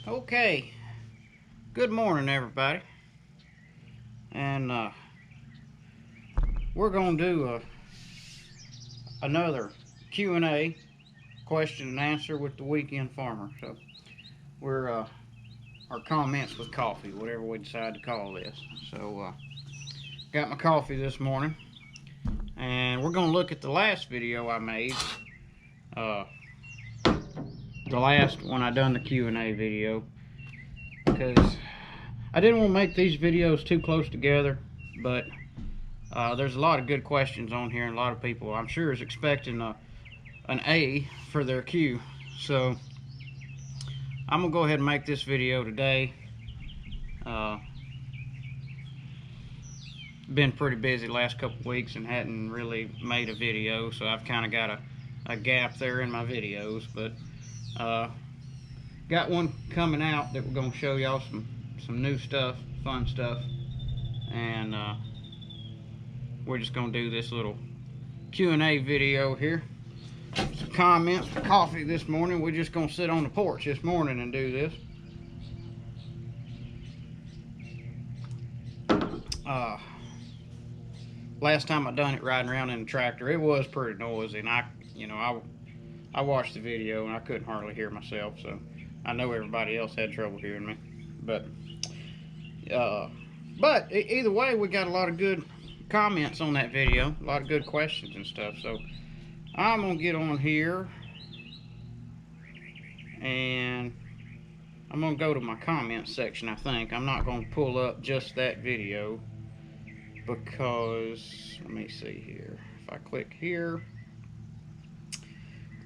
Okay, good morning everybody, and we're going to do another Q&A, question and answer with the weekend farmer. So we're our comments with coffee, whatever we decide to call this. So got my coffee this morning, and we're going to look at the last video I made, uh, the last when I done the Q&A video, because I didn't want to make these videos too close together, but there's a lot of good questions on here, and a lot of people, I'm sure, is expecting an A for their Q. So I'm gonna go ahead and make this video today. Been pretty busy the last couple weeks and hadn't really made a video, so I've kind of got a gap there in my videos, but got one coming out that we're gonna show y'all some new stuff, fun stuff, and we're just gonna do this little Q&A video here. Some comments for coffee this morning. We're just gonna sit on the porch this morning and do this. Last time I done it riding around in the tractor, it was pretty noisy, and I watched the video and I couldn't hardly hear myself, so I know everybody else had trouble hearing me. But either way, we got a lot of good comments on that video, a lot of good questions and stuff. So I'm gonna get on here and I'm gonna go to my comments section. I think I'm not gonna pull up just that video, because let me see here. If I click here,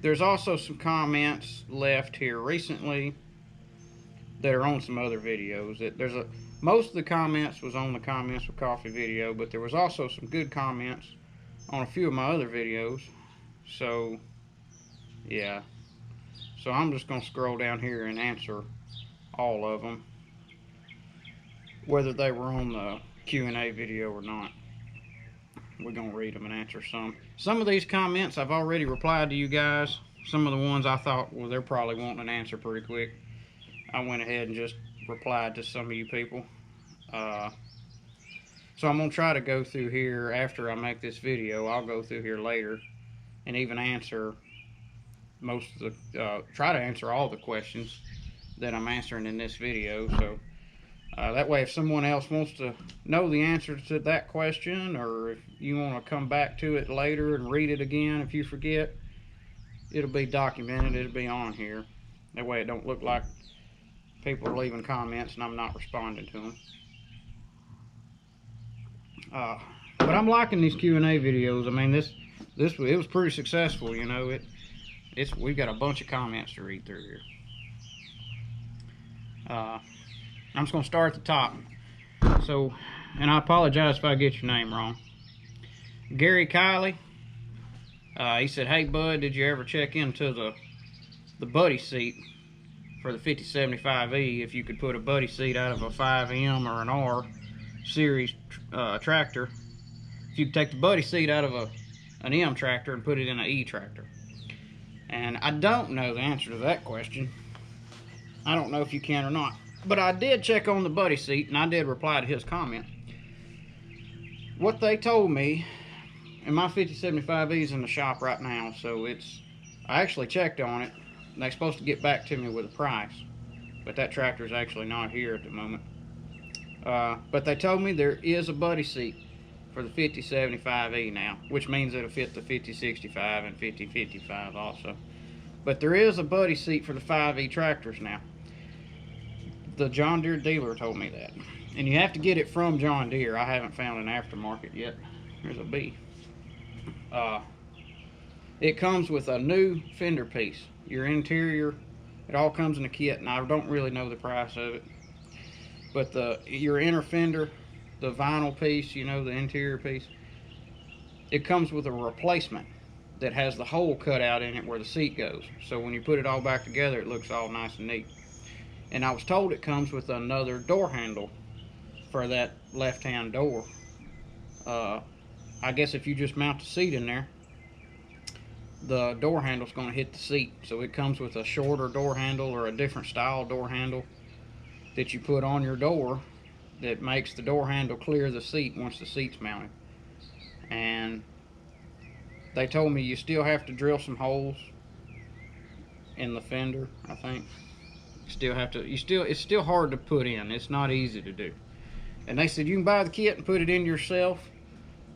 there's also some comments left here recently that are on some other videos. Most of the comments was on the Comments with Coffee video, but there was also some good comments on a few of my other videos. So yeah, so I'm just gonna scroll down here and answer all of them, whether they were on the Q&A video or not. We're gonna read them and answer some. Some of these comments I've already replied to you guys. Some of the ones I thought, well, they're probably wanting an answer pretty quick, I went ahead and just replied to some of you people. So I'm gonna try to go through here after I make this video. I'll go through here later and even answer most of the, try to answer all the questions that I'm answering in this video. So that way, if someone else wants to know the answer to that question, or if you want to come back to it later and read it again if you forget, it'll be documented, it'll be on here. That way it don't look like people are leaving comments and I'm not responding to them. But I'm liking these Q&A videos. I mean, it was pretty successful, you know. We've got a bunch of comments to read through here. I'm just going to start at the top. So, and I apologize if I get your name wrong. Gary Kiley, he said, "Hey bud, did you ever check into the buddy seat for the 5075E? If you could put a buddy seat out of a 5M or an R series tractor, if you could take the buddy seat out of an M tractor and put it in an E tractor." And I don't know the answer to that question. I don't know if you can or not. But I did check on the buddy seat, and I did reply to his comment. What they told me, and my 5075E is in the shop right now, so I actually checked on it, and they're supposed to get back to me with a price. But that tractor is actually not here at the moment. But they told me there is a buddy seat for the 5075E now, which means it'll fit the 5065 and 5055 also. But there is a buddy seat for the 5E tractors now. The John Deere dealer told me that. And you have to get it from John Deere. I haven't found an aftermarket yet. There's a B. It comes with a new fender piece. Your interior, it all comes in a kit, and I don't really know the price of it. But your inner fender, the vinyl piece, you know, the interior piece, it comes with a replacement that has the hole cut out in it where the seat goes. So when you put it all back together, it looks all nice and neat. And I was told it comes with another door handle for that left-hand door. I guess if you just mount the seat in there, the door handle's going to hit the seat. So it comes with a shorter door handle or a different style door handle that you put on your door that makes the door handle clear the seat once the seat's mounted. And they told me you still have to drill some holes in the fender, I think. You still have to, it's still hard to put in. It's not easy to do. And they said you can buy the kit and put it in yourself,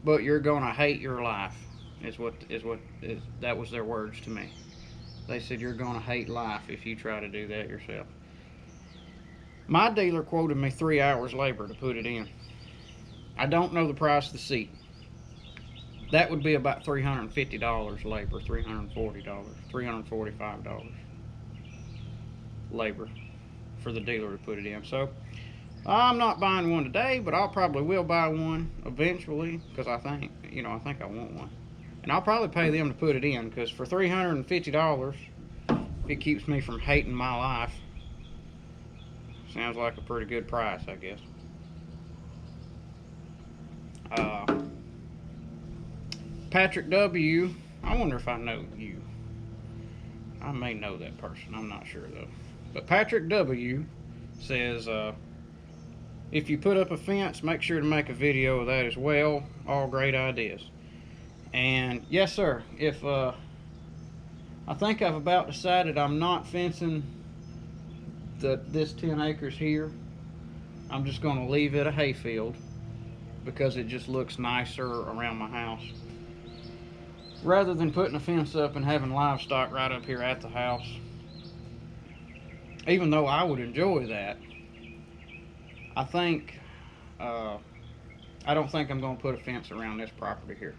but you're gonna hate your life. That was their words to me. They said you're gonna hate life if you try to do that yourself. My dealer quoted me 3 hours labor to put it in. I don't know the price of the seat. That would be about $350 labor, $340, $345 labor for the dealer to put it in. So I'm not buying one today, but I'll probably will buy one eventually because I think I want one. And I'll probably pay them to put it in because for $350, it keeps me from hating my life. Sounds like a pretty good price, I guess. Patrick W. I wonder if I know you. I may know that person. I'm not sure though. But Patrick W. says, if you put up a fence, make sure to make a video of that as well. All great ideas. And yes, sir. If I think I've about decided I'm not fencing this 10 acres here. I'm just going to leave it a hayfield because it just looks nicer around my house, rather than putting a fence up and having livestock right up here at the house. Even though I would enjoy that, I don't think I'm going to put a fence around this property here.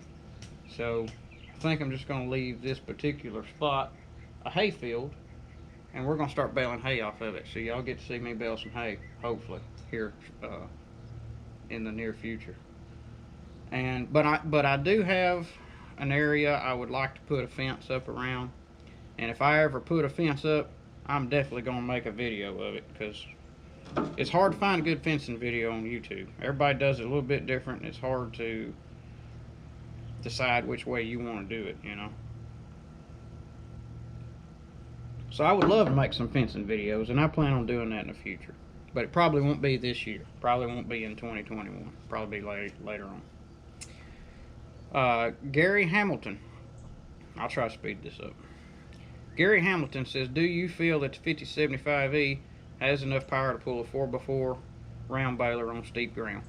So I think I'm just going to leave this particular spot a hayfield, and we're going to start baling hay off of it. So y'all get to see me bale some hay, hopefully, here in the near future. But I do have an area I would like to put a fence up around, and if I ever put a fence up, I'm definitely going to make a video of it, because it's hard to find a good fencing video on YouTube. Everybody does it a little bit different, and it's hard to decide which way you want to do it, you know. So I would love to make some fencing videos, and I plan on doing that in the future. But it probably won't be this year. Probably won't be in 2021. Probably be later on. Gary Hamilton. I'll try to speed this up. Gary Hamilton says, do you feel that the 5075E has enough power to pull a 4x4 round baler on steep ground?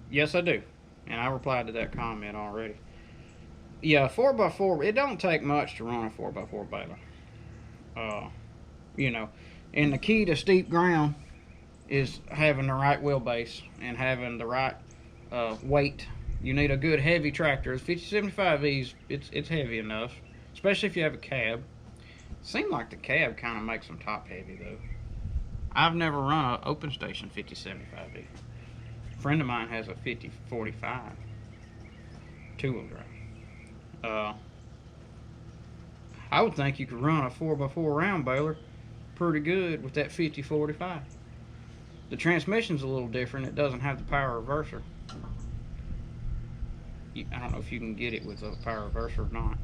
Yes, I do. And I replied to that comment already. Yeah, 4x4, it don't take much to run a 4x4 baler. You know, and the key to steep ground is having the right wheelbase and having the right weight. You need a good heavy tractor. The 5075Es, it's heavy enough, especially if you have a cab. Seems like the cab kind of makes them top heavy though. I've never run an open station 5075E. A friend of mine has a 5045 two-wheel drive. I would think you could run a 4x4 round baler pretty good with that 5045. The transmission's a little different. It doesn't have the power reverser. I don't know if you can get it with a power reverser or not,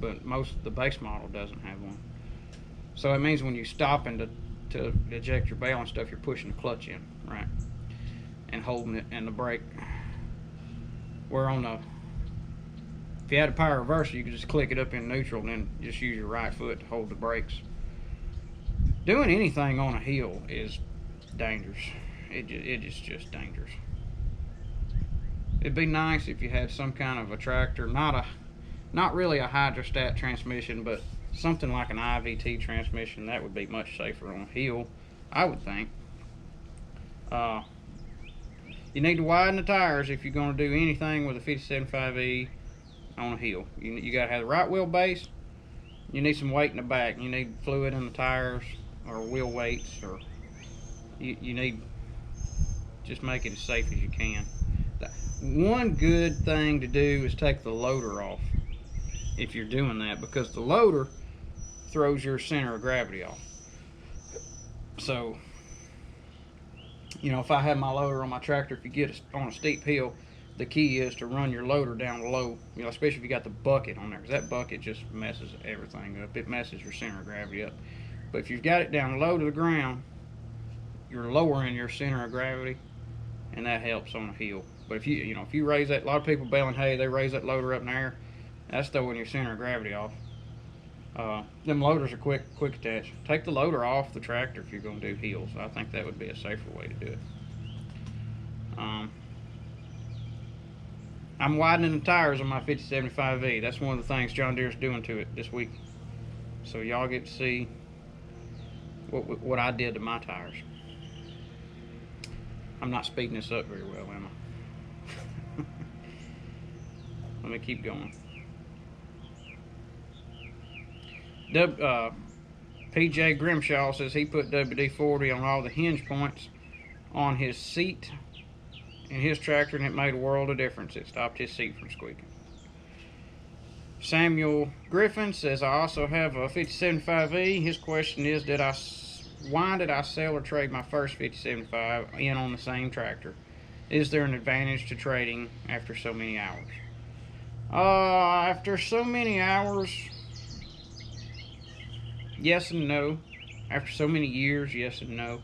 but the base model doesn't have one. So it means when you stop and to eject your bale and stuff, you're pushing the clutch in, right, and holding it and the brake. Where if you had a power reverser, you could just click it up in neutral and then just use your right foot to hold the brakes. Doing anything on a hill is dangerous. It is just dangerous. It'd be nice if you had some kind of a tractor, not really a hydrostat transmission, but something like an IVT transmission. That would be much safer on a hill, I would think. You need to widen the tires if you're going to do anything with a 5075E on a hill. You got to have the right wheelbase. You need some weight in the back. You need fluid in the tires, or wheel weights, or you need just make it as safe as you can. One good thing to do is take the loader off if you're doing that, because the loader throws your center of gravity off. So, you know, if I have my loader on my tractor, if you get on a steep hill, the key is to run your loader down low, especially if you got the bucket on there, because that bucket just messes everything up. It messes your center of gravity up. But if you've got it down low to the ground, you're lowering your center of gravity, and that helps on a hill. But if if you raise that, a lot of people baling hay, they raise that loader up in the air, that's throwing your center of gravity off. Them loaders are quick attach. Take the loader off the tractor if you're going to do hills. I think that would be a safer way to do it. I'm widening the tires on my 5075E. That's one of the things John Deere's doing to it this week. So y'all get to see what I did to my tires. I'm not speeding this up very well, am I? Let me keep going. PJ Grimshaw says he put WD-40 on all the hinge points on his seat in his tractor, and it made a world of difference. It stopped his seat from squeaking. Samuel Griffin says, I also have a 5075E. His question is, why did I sell or trade my first 5075 in on the same tractor? Is there an advantage to trading after so many hours? After so many hours, yes and no. After so many years, yes and no.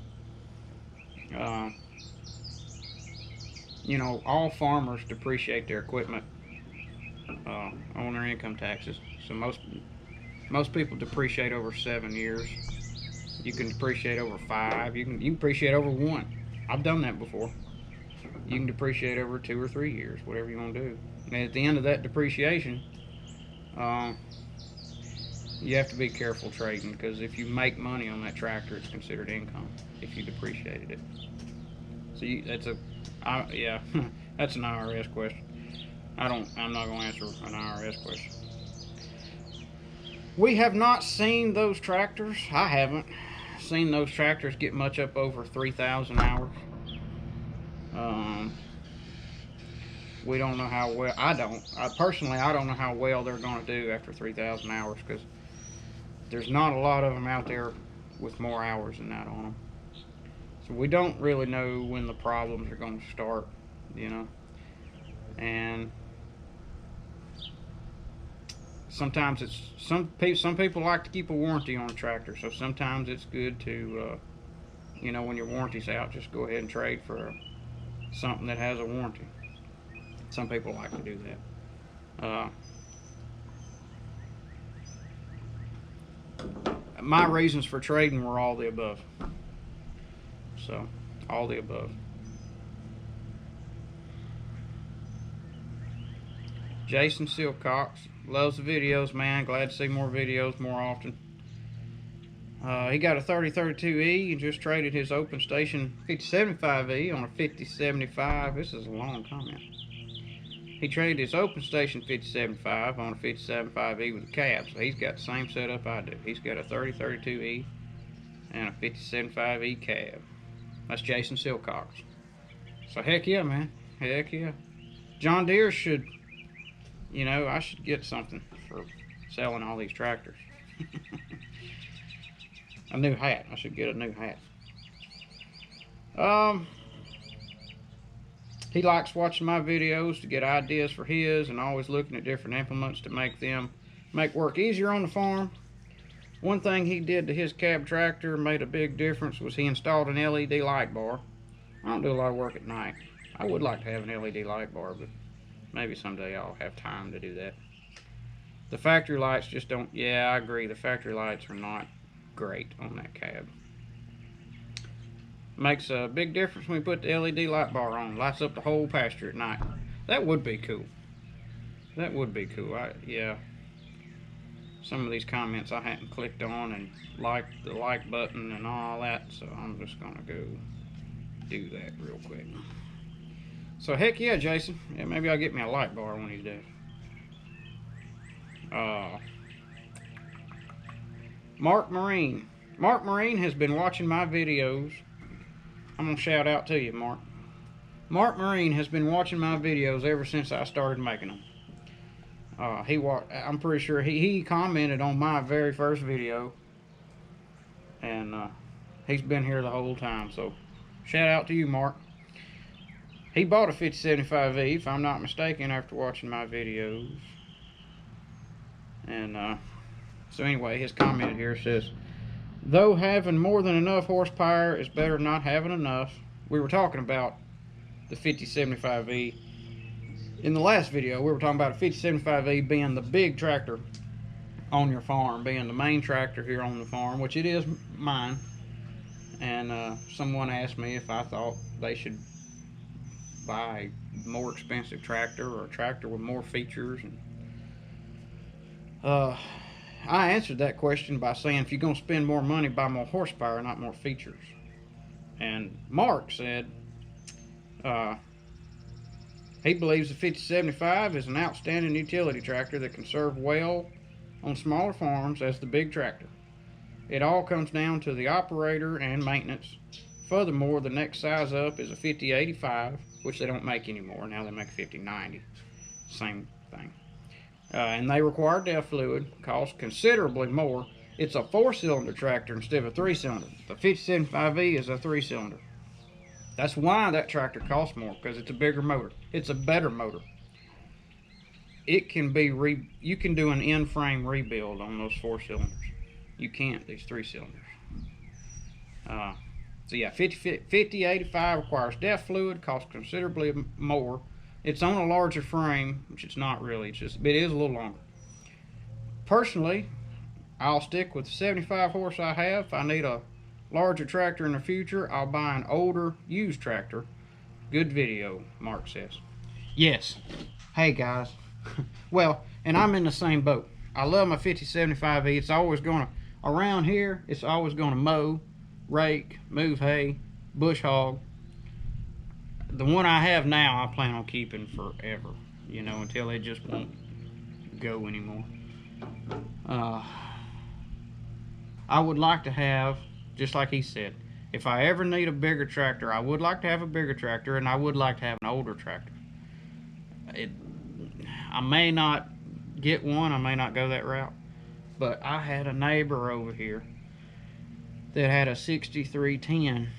All farmers depreciate their equipment on their income taxes. So most people depreciate over 7 years. You can depreciate over 5. You can depreciate over 1. I've done that before. You can depreciate over 2 or 3 years, whatever you want to do. And at the end of that depreciation, you have to be careful trading, because if you make money on that tractor, it's considered income if you depreciated it. So yeah, that's an IRS question. I'm not going to answer an IRS question. We have not seen those tractors. I haven't seen those tractors get much up over 3,000 hours. We don't know how well. Personally, I don't know how well they're going to do after 3,000 hours, because there's not a lot of them out there with more hours than that on them. So we don't really know when the problems are going to start, and sometimes some people like to keep a warranty on a tractor, so sometimes it's good to when your warranty's out, just go ahead and trade for something that has a warranty. Some people like to do that. My reasons for trading were all the above. So, all the above. Jason Silcox loves the videos, man. Glad to see more videos more often. He got a 3032E and just traded his open station 5075E on a 5075. This is a long comment. He traded his open station 5075 on a 5075E with a cab, so he's got the same setup I do. He's got a 3032E and a 5075E cab. That's Jason Silcox. So heck yeah, man. Heck yeah. John Deere should, I should get something for selling all these tractors. A new hat. I should get a new hat. He likes watching my videos to get ideas for his, and always looking at different implements to make work easier on the farm. One thing he did to his cab tractor made a big difference was he installed an LED light bar. I don't do a lot of work at night. I would like to have an LED light bar, but maybe someday I'll have time to do that. The factory lights just don't, yeah, I agree. The factory lights are not great on that cab. Makes a big difference when we put the LED light bar on. Lights up the whole pasture at night. That would be cool. That would be cool. Yeah. Some of these comments I hadn't clicked on and liked the like button and all that, so I'm just gonna go do that real quick. So heck yeah, Jason. Yeah, maybe I'll get me a light bar one of these days. Mark Marine. Mark Marine has been watching my videos. I'm gonna shout out to you, Mark. Mark Marine has been watching my videos ever since I started making them. I'm pretty sure he commented on my very first video, and he's been here the whole time. So shout out to you, Mark. He bought a 5075E, if I'm not mistaken, after watching my videos. And so anyway, his comment here says, though having more than enough horsepower is better than not having enough. We were talking about the 5075E. In the last video, we were talking about a 5075E being the big tractor on your farm, being the main tractor here on the farm, which it is mine. And someone asked me if I thought they should buy a more expensive tractor or a tractor with more features. And I answered that question by saying, if you're going to spend more money, buy more horsepower, not more features. And Mark said he believes the 5075 is an outstanding utility tractor that can serve well on smaller farms as the big tractor. It all comes down to the operator and maintenance. Furthermore, the next size up is a 5085, which they don't make anymore. Now they make a 5090. Same thing. And they require DEF fluid, cost considerably more. It's a 4-cylinder tractor instead of a 3-cylinder. The 5075E is a 3-cylinder. That's why that tractor costs more, because it's a bigger motor. It's a better motor. It can be you can do an in-frame rebuild on those 4 cylinders. You can't these 3 cylinders. So yeah, 5085 requires DEF fluid, costs considerably more. It's on a larger frame, which it's not really. It is a little longer. Personally, I'll stick with the 75 horse I have. If I need a larger tractor in the future, I'll buy an older used tractor. Good video, Mark says. Yes. Hey guys. Well, and I'm in the same boat. I love my 5075E. It's always going to, around here, it's always going to mow, rake, move hay, bush hog. The one I have now, I plan on keeping forever, you know, until it just won't go anymore. I would like to have, just like he said, if I ever need a bigger tractor, I would like to have a bigger tractor, and I would like to have an older tractor. I may not get one, I may not go that route, but I had a neighbor over here that had a 6310,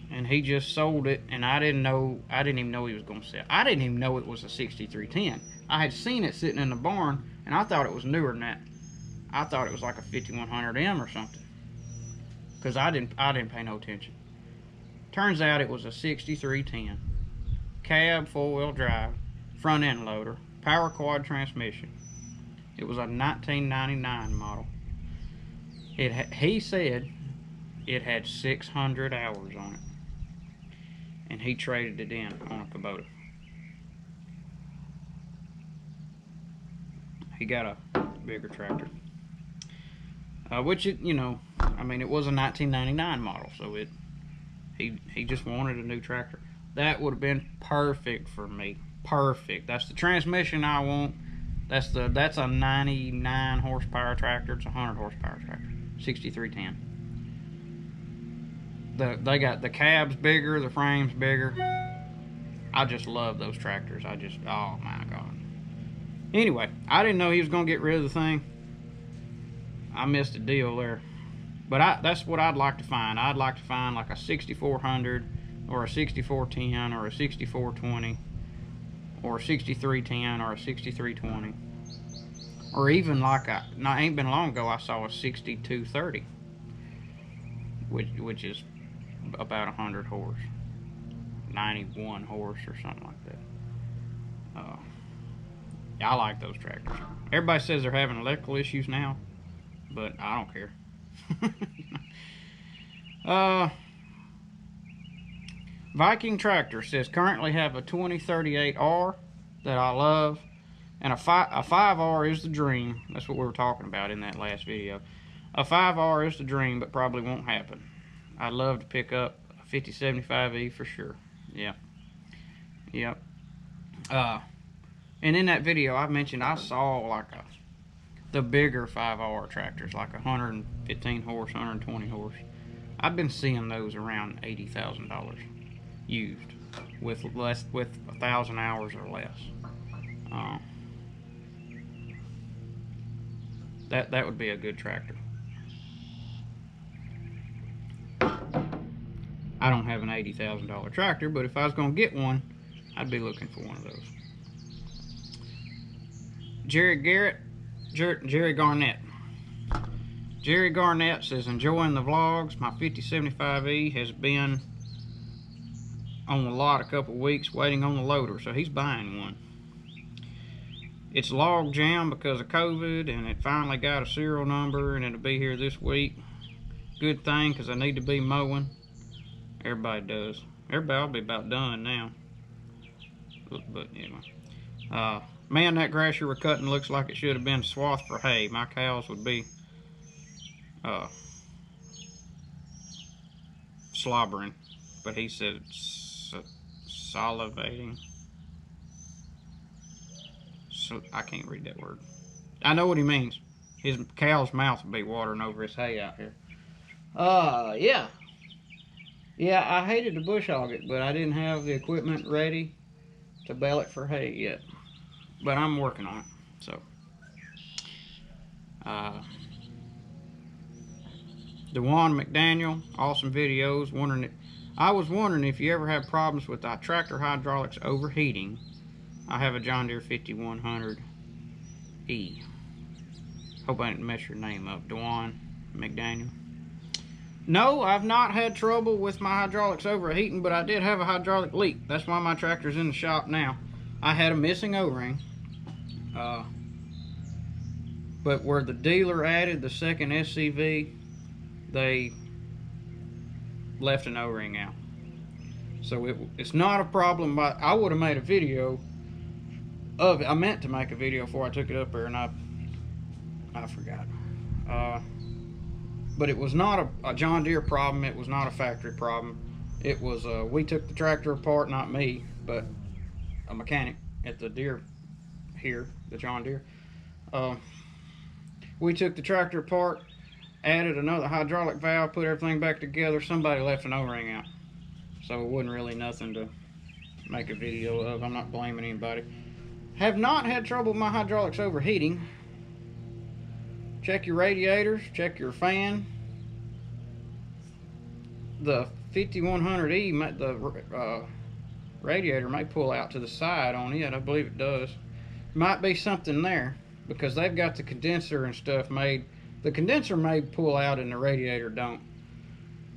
and he just sold it, and I didn't even know he was going to sell. I didn't even know it was a 6310. I had seen it sitting in the barn, and I thought it was newer than that. I thought it was like a 5100M or something, because I didn't pay no attention. Turns out it was a 6310, cab, 4-wheel drive, front end loader, power quad transmission. It was a 1999 model. He said it had 600 hours on it, and he traded it in on a Kubota. He got a bigger tractor, which it, you know, I mean, it was a 1999 model, so he just wanted a new tractor. That would have been perfect for me. Perfect. That's the transmission I want. That's a 99 horsepower tractor. It's a 100 horsepower tractor. 6310. They got the cabs bigger, the frames bigger. I just love those tractors. Oh my god. Anyway, I didn't know he was gonna get rid of the thing. I missed a deal there. But that's what I'd like to find. I'd like to find like a 6400 or a 6410 or a 6420 or a 6310 or a 6320. Or even like ain't been long ago I saw a 6230, which is about 100 horse, 91 horse or something like that. I like those tractors. Everybody says they're having electrical issues now, but I don't care. Viking Tractor says currently have a 2038R that I love, and a 5R is the dream. That's what we were talking about in that last video. A 5R is the dream, but probably won't happen. I'd love to pick up a 5075E for sure. Yep. And in that video I mentioned I saw like the bigger 5R tractors, like 115 horse, 120 horse. I've been seeing those around $80,000 used with 1,000 hours or less. That would be a good tractor. I don't have an $80,000 tractor, but if I was going to get one, I'd be looking for one of those. Jerry Garnett. Jerry Garnett says, enjoying the vlogs. My 5075E has been on the lot a couple weeks waiting on the loader, so he's buying one. It's log jam because of COVID, and it finally got a serial number, and it'll be here this week. Good thing, because I need to be mowing. Everybody does. Everybody will be about done now. But anyway. Man, that grass you were cutting looks like it should have been swath for hay. My cows would be slobbering. But he said it's salivating. So, I can't read that word. I know what he means. His cow's mouth would be watering over his hay out here. Yeah. Yeah, I hated to bush hog it, but I didn't have the equipment ready to bale it for hay yet. But I'm working on it. So, DeJuan McDaniel, awesome videos. I was wondering if you ever have problems with the tractor hydraulics overheating. I have a John Deere 5100E. Hope I didn't mess your name up, DeJuan McDaniel. No, I've not had trouble with my hydraulics overheating, but I did have a hydraulic leak. That's why my tractor's in the shop now. I had a missing O-ring. But where the dealer added the second SCV, they left an O-ring out. So it's not a problem, but I would have made a video of it. I meant to make a video before I took it up there, and I forgot. But it was not a John Deere problem. It was not a factory problem. It was, we took the tractor apart, not me, but a mechanic at the Deere here, the John Deere. We took the tractor apart, added another hydraulic valve, put everything back together. Somebody left an O-ring out. So it wasn't really nothing to make a video of. I'm not blaming anybody. Have not had trouble with my hydraulics overheating. Check your radiators, check your fan. The 5100E, the radiator may pull out to the side on it. I believe it does. Might be something there because they've got the condenser and stuff made. The condenser may pull out and the radiator don't.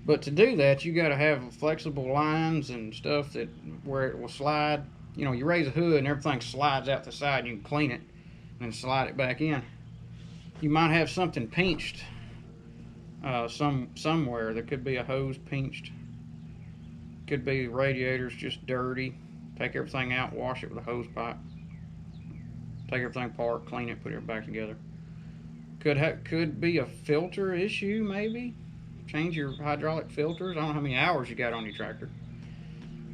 But to do that, you got to have flexible lines and stuff that where it will slide. You know, you raise a hood and everything slides out the side. You can clean it and slide it back in. You might have something pinched somewhere. There could be a hose pinched. Could be the radiator's just dirty. Take everything out, wash it with a hose pipe. Take everything apart, clean it, put it back together. Could be a filter issue, maybe. Change your hydraulic filters. I don't know how many hours you got on your tractor.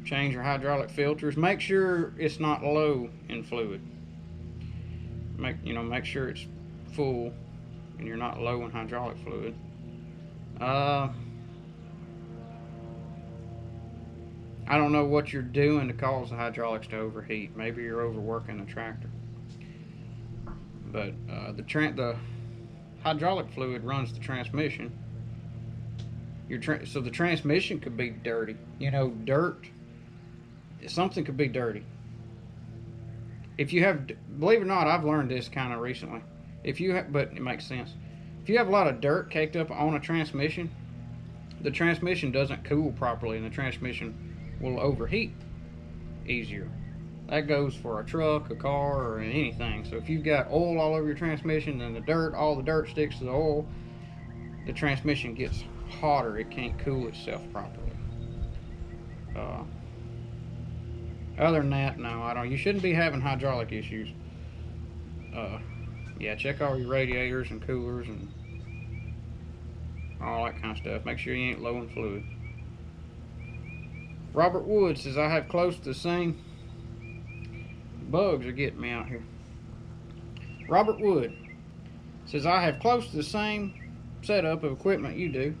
Change your hydraulic filters. Make sure it's not low in fluid. Make sure it's full and you're not low in hydraulic fluid. I don't know what you're doing to cause the hydraulics to overheat. Maybe you're overworking the tractor. But the hydraulic fluid runs the transmission. So the transmission could be dirty. You know, dirt. Something could be dirty. If you have, believe it or not, I've learned this kind of recently. But it makes sense. If you have a lot of dirt caked up on a transmission, the transmission doesn't cool properly, and the transmission will overheat easier. That goes for a truck, a car, or anything. So if you've got oil all over your transmission, and all the dirt sticks to the oil, the transmission gets hotter. It can't cool itself properly. Other than that, no, you shouldn't be having hydraulic issues. Yeah, check all your radiators and coolers and all that kind of stuff. Make sure you ain't low in fluid. Robert Wood says, I have close to the same. Bugs are getting me out here. Robert Wood says, I have close to the same setup of equipment you do,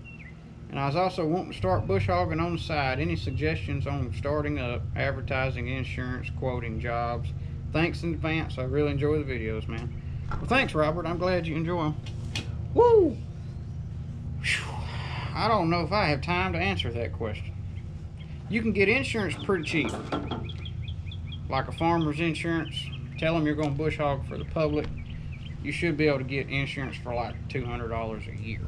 and I was also wanting to start bush hogging on the side. Any suggestions on starting up, advertising, insurance, quoting jobs? Thanks in advance. I really enjoy the videos, man. Well, thanks, Robert. I'm glad you enjoy them. Woo! Whew. I don't know if I have time to answer that question. You can get insurance pretty cheap, like a farmer's insurance. Tell them you're going to bush hog for the public. You should be able to get insurance for like $200 a year,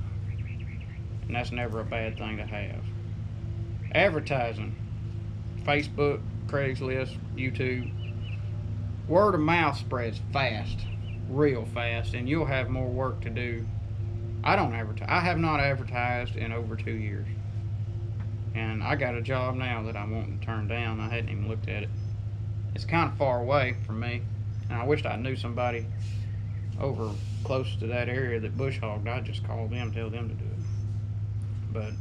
and that's never a bad thing to have. Advertising, Facebook, Craigslist, YouTube. Word of mouth spreads fast, real fast, and you'll have more work to do. I don't advertise. I have not advertised in over 2 years. And I got a job now that I'm wanting to turn down. I hadn't even looked at it. It's kind of far away from me, and I wished I knew somebody over close to that area that bush hogged. I'd just call them, tell them to do it. But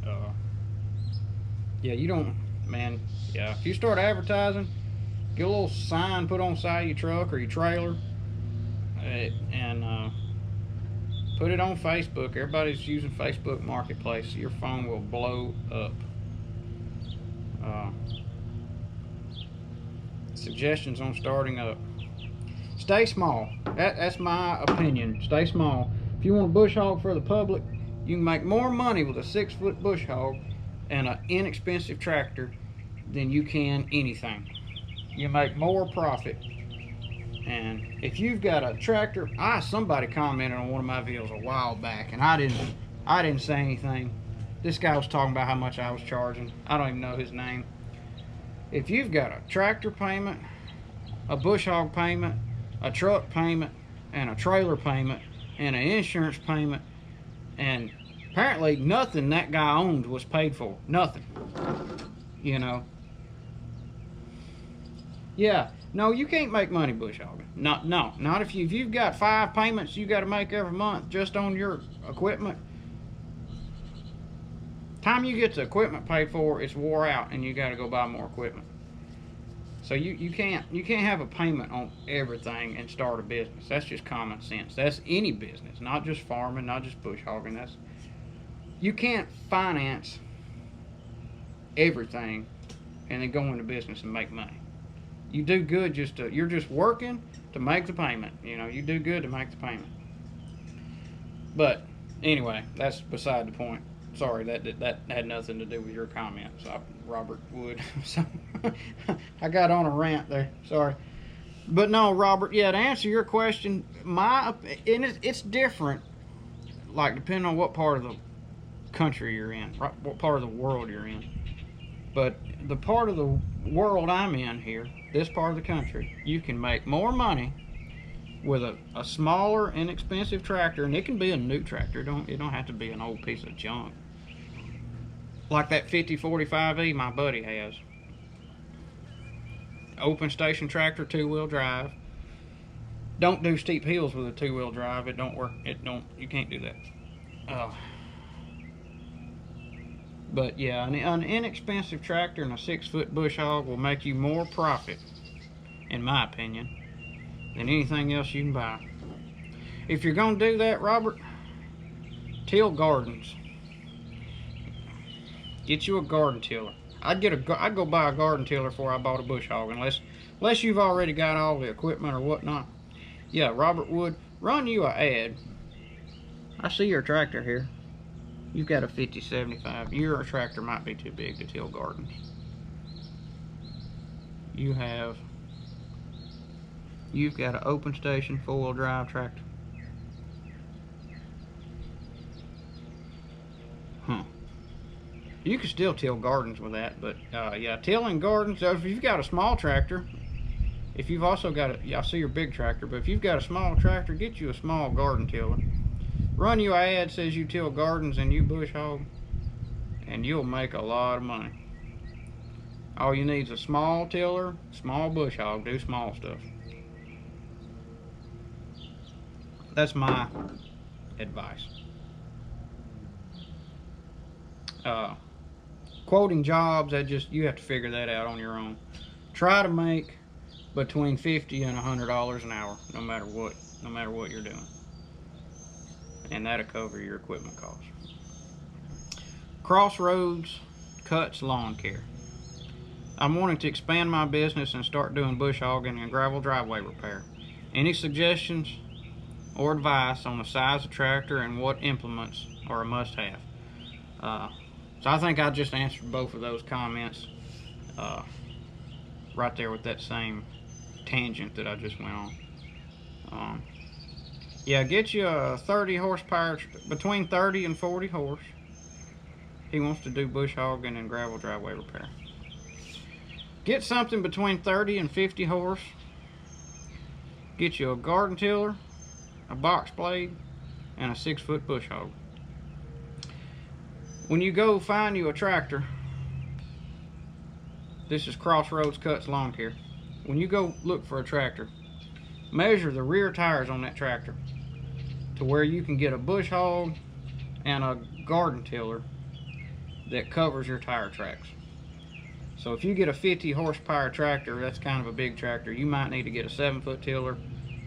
yeah, you don't, man. Yeah, if you start advertising, get a little sign put on the side of your truck or your trailer, and put it on Facebook. Everybody's using Facebook Marketplace. Your phone will blow up. Suggestions on starting up. Stay small. That's my opinion. Stay small. If you want a bush hog for the public, you can make more money with a 6-foot bush hog and an inexpensive tractor than you can anything. You make more profit. And if you've got a tractor, somebody commented on one of my videos a while back, and I didn't say anything. This guy was talking about how much I was charging. I don't even know his name. If you've got a tractor payment, a bush hog payment, a truck payment, and a trailer payment, and an insurance payment, and apparently nothing that guy owned was paid for. Nothing. You know. Yeah. No, you can't make money bush hogging. Not if you've got 5 payments you got to make every month just on your equipment. Time you get the equipment paid for, it's wore out, and you got to go buy more equipment. So you can't have a payment on everything and start a business. That's just common sense. That's any business, not just farming, not just bush hogging. You can't finance everything and then go into business and make money. You do good you're just working to make the payment. You know, you do good to make the payment. But anyway, that's beside the point. Sorry, that had nothing to do with your comments, Robert Wood. So I got on a rant there. Sorry, but no, Robert. Yeah, to answer your question, it's different. Like depending on what part of the country you're in, what part of the world you're in. But the part of the world I'm in here, this part of the country, you can make more money with a smaller, inexpensive tractor, and it can be a new tractor. It don't have to be an old piece of junk. Like that 5045E my buddy has. Open station tractor, 2-wheel drive. Don't do steep hills with a 2-wheel drive. It don't work. You can't do that. But yeah, an inexpensive tractor and a 6-foot bush hog will make you more profit, in my opinion, than anything else you can buy. If you're going to do that, Robert, till gardens. Get you a garden tiller. I'd go buy a garden tiller before I bought a bush hog, unless you've already got all the equipment or whatnot. Yeah, Robert Wood, run you an ad. I see your tractor here. You've got a 5075. Your tractor might be too big to till gardens. You've got an open station 4-wheel drive tractor. You can still till gardens with that, but yeah, tilling gardens. So if you've got a small tractor, if you've also got I see your big tractor, but if you've got a small tractor, get you a small garden tiller. Run you an ad says you till gardens and you bush hog, and you'll make a lot of money. All you need is a small tiller, small bush hog, do small stuff. That's my advice. Quoting jobs, you have to figure that out on your own. Try to make between $50 and $100 an hour, no matter what you're doing, and that'll cover your equipment costs. Crossroads Cuts Lawn Care. I'm wanting to expand my business and start doing bush hogging and gravel driveway repair. Any suggestions or advice on the size of tractor and what implements are a must-have? So I think I just answered both of those comments. right there with that same tangent that I just went on. Yeah, get you a 30 horsepower, between 30 and 40 horse. He wants to do bush hogging and gravel driveway repair. Get something between 30 and 50 horse. Get you a garden tiller, a box blade, and a 6-foot bush hog. When you go find you a tractor, this is Crossroads Cuts Lawn Care. When you go look for a tractor, measure the rear tires on that tractor to where you can get a bush hog and a garden tiller that covers your tire tracks. So if you get a 50 horsepower tractor, that's kind of a big tractor, you might need to get a 7-foot tiller.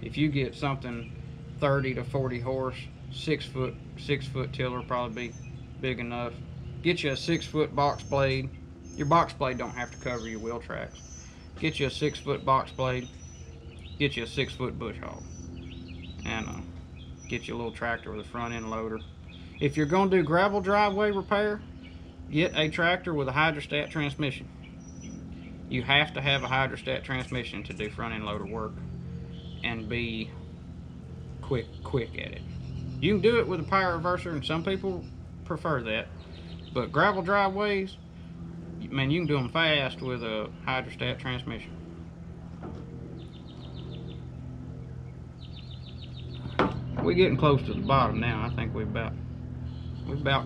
If you get something 30 to 40 horse, 6-foot tiller probably be big enough. Get you a 6-foot box blade. Your box blade don't have to cover your wheel tracks. Get you a 6-foot box blade. Get you a 6-foot bush hog. And get you a little tractor with a front end loader. If you're going to do gravel driveway repair, get a tractor with a hydrostat transmission. You have to have a hydrostat transmission to do front end loader work and be quick at it. You can do it with a power reverser, and some people prefer that, but gravel driveways, man, you can do them fast with a hydrostat transmission. We're getting close to the bottom now. I think we've about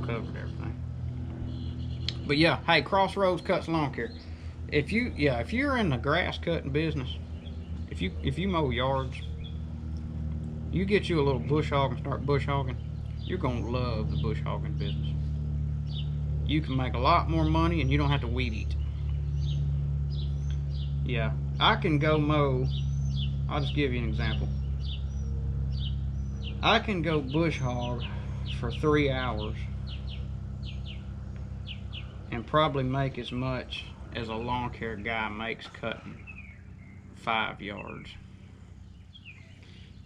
covered everything. But yeah, hey, Crossroads Cuts Lawn Care. If you're in the grass cutting business, if you mow yards, you get you a little bush hog and start bush hogging, you're gonna love the bush hogging business. You can make a lot more money and you don't have to weed eat. Yeah, I can go mow. I'll just give you an example. I can go bush hog for 3 hours and probably make as much as a lawn care guy makes cutting 5 yards.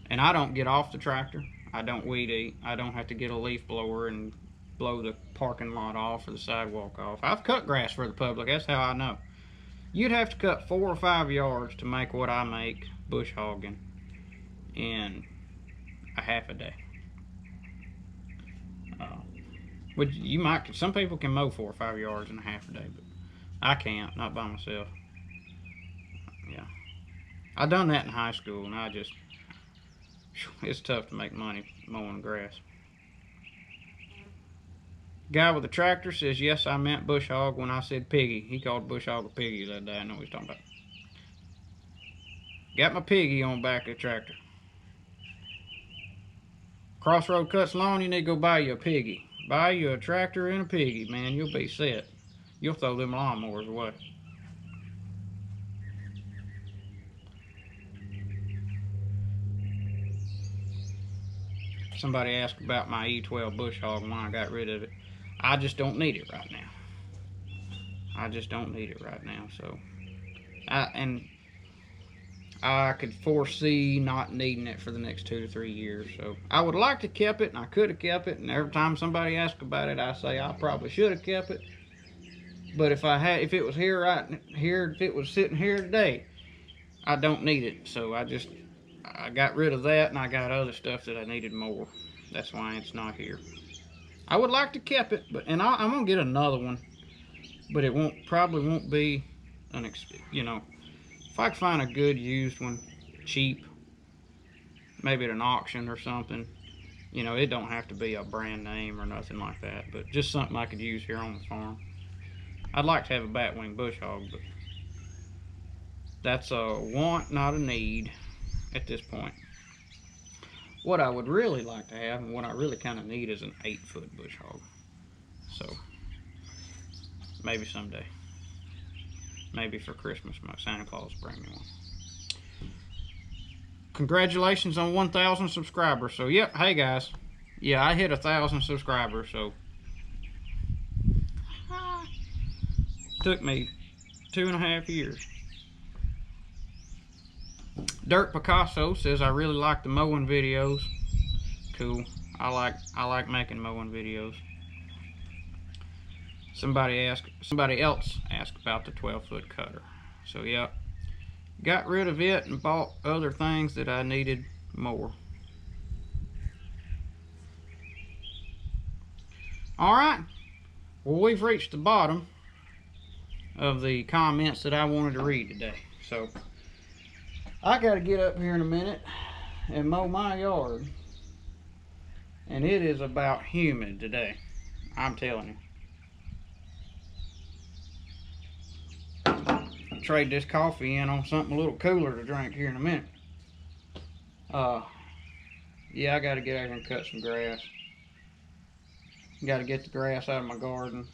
And I don't get off the tractor. I don't weed eat. I don't have to get a leaf blower and blow the parking lot off or the sidewalk off. I've cut grass for the public. That's how I know. You'd have to cut 4 or 5 yards to make what I make bush hogging in a half a day. Which you might, some people can mow 4 or 5 yards in a half a day, but I can't, not by myself. Yeah, I done that in high school, and it's tough to make money mowing grass. Guy with the tractor says, yes, I meant bush hog when I said piggy. He called bush hog a piggy that day. I know what he's talking about. Got my piggy on the back of the tractor. Crossroad Cuts Lawn, you need to go buy you a piggy. Buy you a tractor and a piggy, man. You'll be set. You'll throw them lawnmowers away. Somebody asked about my E12 bush hog and why I got rid of it. I just don't need it right now. So I could foresee not needing it for the next 2 to 3 years. So I would like to keep it, and I could have kept it. And every time somebody asks about it, I say I probably should have kept it. But if it was here right here, if it was sitting here today, I don't need it. So I got rid of that, and I got other stuff that I needed more. That's why it's not here. I would like to keep it, I'm gonna get another one, but it probably won't be if I can find a good used one, cheap, maybe at an auction or something, it don't have to be a brand name or nothing like that, but just something I could use here on the farm. I'd like to have a batwing bush hog, but that's a want, not a need at this point. What I would really like to have, and what I really kind of need, is an 8-foot bush hog. So maybe someday. Maybe for Christmas, my Santa Claus will bring me one. Congratulations on 1,000 subscribers. So, yep, hey guys. Yeah, I hit 1,000 subscribers, so took me 2.5 years. Dirt Picasso says, I really like the mowing videos. Cool. I like making mowing videos. somebody else asked about the 12-foot cutter. So yeah, got rid of it and bought other things that I needed more. Alright, well, we've reached the bottom of the comments that I wanted to read today. So I gotta get up here in a minute and mow my yard. And it is about humid today, I'm telling you. I'll trade this coffee in on something a little cooler to drink here in a minute. Yeah, I gotta get out here and cut some grass. Gotta get the grass out of my garden.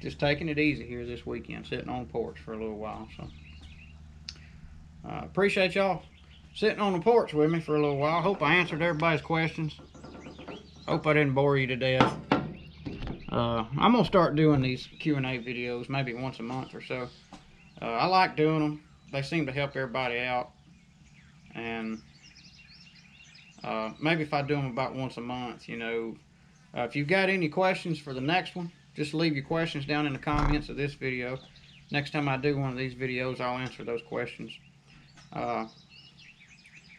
Just taking it easy here this weekend, sitting on the porch for a little while. So appreciate y'all sitting on the porch with me for a little while. Hope I answered everybody's questions. Hope I didn't bore you to death. I'm gonna start doing these Q&A videos maybe once a month or so. I like doing them. They seem to help everybody out. And maybe if I do them about once a month, you know, if you've got any questions for the next one, just leave your questions down in the comments of this video. Next time I do one of these videos, I'll answer those questions.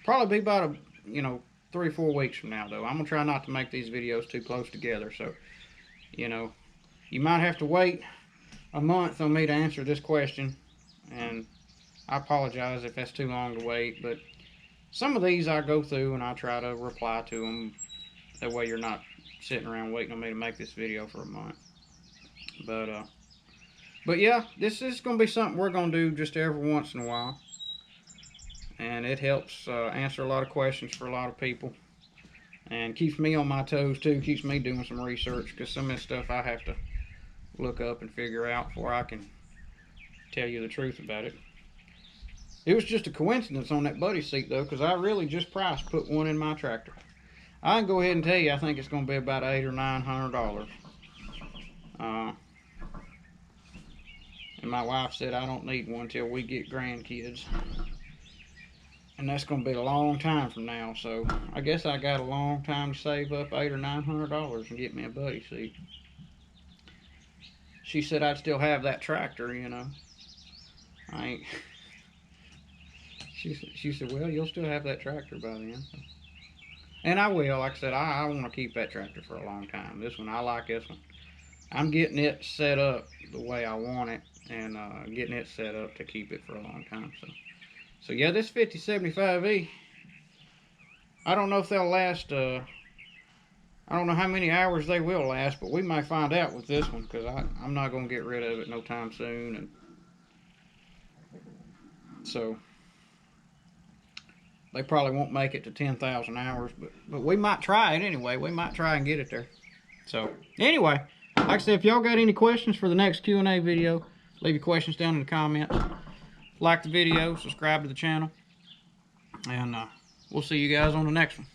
Probably be about 3 or 4 weeks from now, though. I'm gonna try not to make these videos too close together, so you might have to wait a month on me to answer this question, and I apologize if that's too long to wait, but some of these I go through and I try to reply to them. That way you're not sitting around waiting on me to make this video for a month. But yeah, this is going to be something we're going to do just every once in a while. And it helps answer a lot of questions for a lot of people. And keeps me on my toes too, keeps me doing some research, because some of this stuff I have to look up and figure out before I can tell you the truth about it. It was just a coincidence on that buddy seat though, because I really just put one in my tractor. I can go ahead and tell you I think it's going to be about $800 or $900. And my wife said I don't need one till we get grandkids. And that's going to be a long time from now, so I guess I got a long time to save up $800 or $900 and get me a buddy seat. She said I'd still have that tractor, I ain't. She said, well, you'll still have that tractor by then. And I will. Like I said, I want to keep that tractor for a long time. This one, I like this one. I'm getting it set up the way I want it, and getting it set up to keep it for a long time. So yeah, this 5075E, I don't know if they'll last, I don't know how many hours they will last, but we might find out with this one, because I'm not going to get rid of it no time soon. And so they probably won't make it to 10,000 hours, but we might try it anyway. We might try and get it there. So anyway, like I said, if y'all got any questions for the next Q&A video, leave your questions down in the comments. Like the video, subscribe to the channel, and we'll see you guys on the next one.